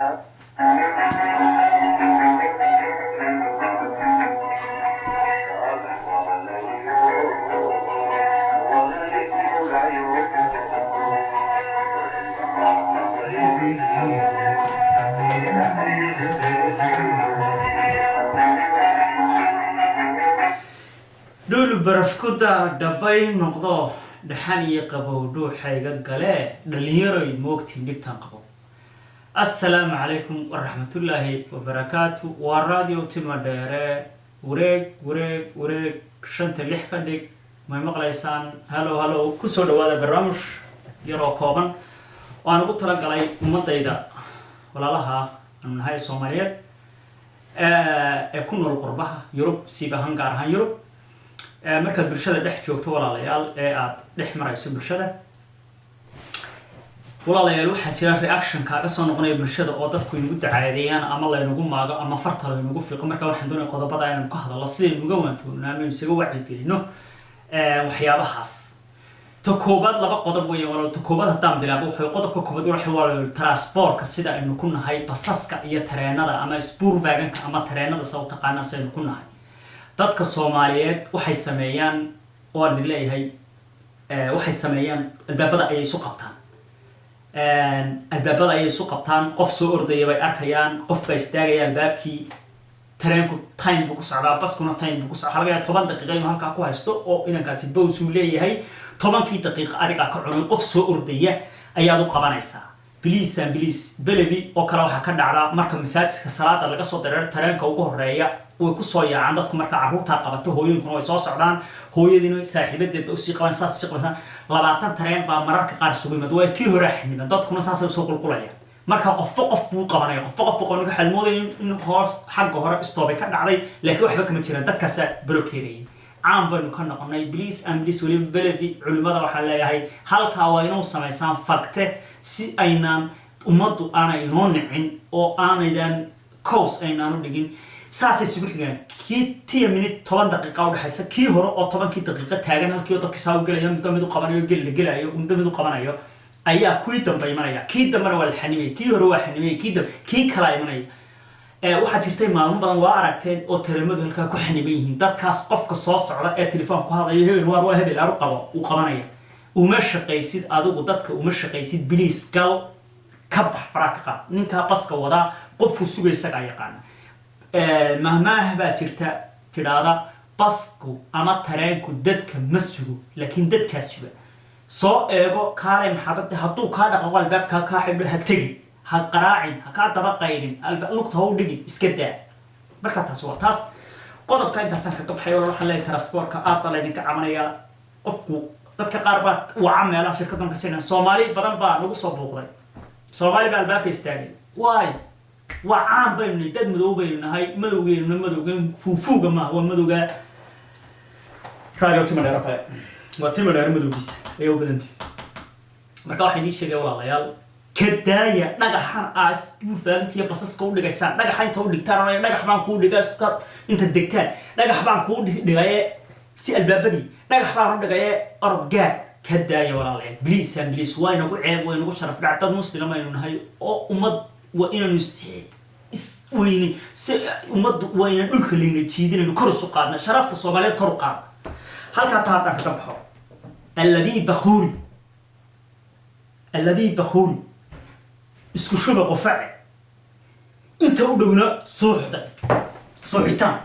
دول برفكودا دبي نقطة دحاني قبو دو حاجة قلة دليري موقتي نبتان قبو. السلام عليكم ورحمة الله وبركاته والراديو تما دايرة وريك شنت اللي حكدك ما مقليسان هلو كسو دوادا برامج يرو كوبان وانا قلت لك علي مديدا ولا لها من هاي الصوماليات يكونوا القربها يوروب سيبهان قارهان يوروب markaad bulshada dhex joogto walaalayaal ee aad dhex marayso bulshada walaalayaal waxa jira reaction kaaga soo noqonaya bulshada oo dadku inagu dacaadeeyaan ama la inagu maago ama farta la inagu fiiqo marka waxaan doonayaa qodobada inaan ka hadalno sidii uga waantoonaa isaga wacyigelino waxyaabahaas to koobaad laba qodob weeye walaal to koobaad hadaan bilaabo waxa qodobka koobaad waxa waa transportka sida aynu ku nahay basaska iyo tareenada ama spoorwaganka ama tareenada soo taqaana saynu ku nahay dadka Soomaaliyeed waxay sameeyaan oo aan leeyahay waxay sameeyaan albaabada ay isu qabtaan albaabada ay isu qabtaan qof soo ordaya bay arkayaan qof ka istaagaya albaabkii tareenku time buu ku socdaa baskuna time buu ku socdaa laga 10 daqiiqo inuu halka ku haysto oo inankaasi bows uu leeyahay 10 daqiiqo ariga ka cunay qof soo ordaya ayaad u qabanaysaa please belebi oo kala waxa ka dhacda marka masaajidka salaada laga soo dareero tareenka ugu horeeya way ku soo yaacaan dadku marka caruurta qabato hooyooyinkuna way soo socdaan hooyadiina saaxiibadeed u sii qaban saas shaqada 20 tareen baa mararka qaar suuqimad way kii hore xidhan dadkuna saas soo qulqulayaan marka qof buu qabanaya qof qofka xalmooday in hoos xagga hore stop ka dhacday laakiin waxba kama jiraan dadkaas blokeeyay عام بنو كنا قلنا إبليس أمبليس ولي بلدي علماء وحلا هاي هالك وينو سميسان فقته سي أينان أمضوا أنا ينون عن أو أنا إذن كوس أينانو دقين ساسي سبيك جان كي 10 minute 10 دقيقة ولا حسا كي هرو أو طبعا كي دقيقة تاجن هالكي وده كساو جل يوم مدمدو قبنا يجل أيو مدمدو قبنا أيو أيا كوي دم بيمانيا كي دم مرة والحنيمي كي هرو والحنيمي كي كلا يمانيا waxaa jirtay maalmo badan waa aragteen oo tareemadu halka ku xanibayeen dadkaas qofka soo socda ee telefoon ku hadlaya hebel waa hebel aru qabo uu qabanaya uma shaqaysid adigu dadka uma shaqaysid bilis gal ka bax faraqa ninka baska wada qofku sugaysa ay yaqaan mahmaah baa jirta tiraada basku ama tareenku dadka ma sugo laakiin dadkaas suga soo eego kaalay maxabada haduu ka dhaqo albaabka ka xidho ha tagi هالقراعين هكذا بقيرين اللقطة هو دقي إسكده بركة تصور تاس قطب كان تسنك طب حيوان روح الله ترانسبورت كأبطال لديك عملية قفكو ضدك قاربات وعمل على شركتهم كسينا صومالي بدن با نقول صبوغي صومالي بالباك يستاهل واي وعام بيني دد مدوغين هاي مدوغين فوق ما هو مدوغا راجع تمر رفع وتمر مدوغيس ايوه بدنتي marka waxa idin sheegay walaalayaal كداية نجحان أسبوعاً كي بسس كون دقيسان نجحان تقول دكتور أنا نجح بان كون دقيسان أنت الدكتور نجح بان كون دقيسة سي البابدي نجح بان دقيسة أرض جاء كداية ولا لا بليس وين أقول عيب وين أقول شرف بعد مسلم ما ينون هاي أمد وين نسيت وين أمد وين الكلين تشيدين الكرس قادنا شرفت الصوماليات كرقان هل كتعطى كتبحر الذي بخوري اسكو شبه قفاعي انت ودونا صوحتان